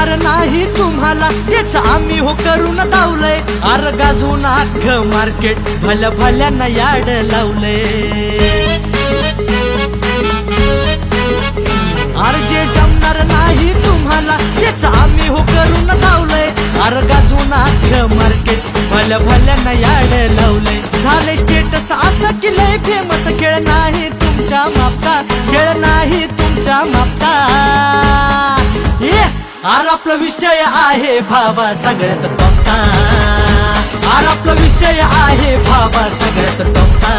जमणार नाही तुम्हाला तेच आम्ही हो करून दावलंय। अर गाजून अख्ख मार्केट भल्या भल्यांना याड लावलंय। अर जे जमणार नाही तुम्हाला तेच आम्ही हो करून दावलंय। अर गाजून अख्ख मार्केट भल्या भल्यांना याड लावलंय। झाले स्टेटस असं की लय फेमस, खेळ नाही तुमच्या मापचा, खेळ नाही तुमच्या मापचा। अर आपला विषय आहे भावा सगळ्यात टॉपचा, अर आपला विषय आहे भावा सगळ्यात टॉपचा।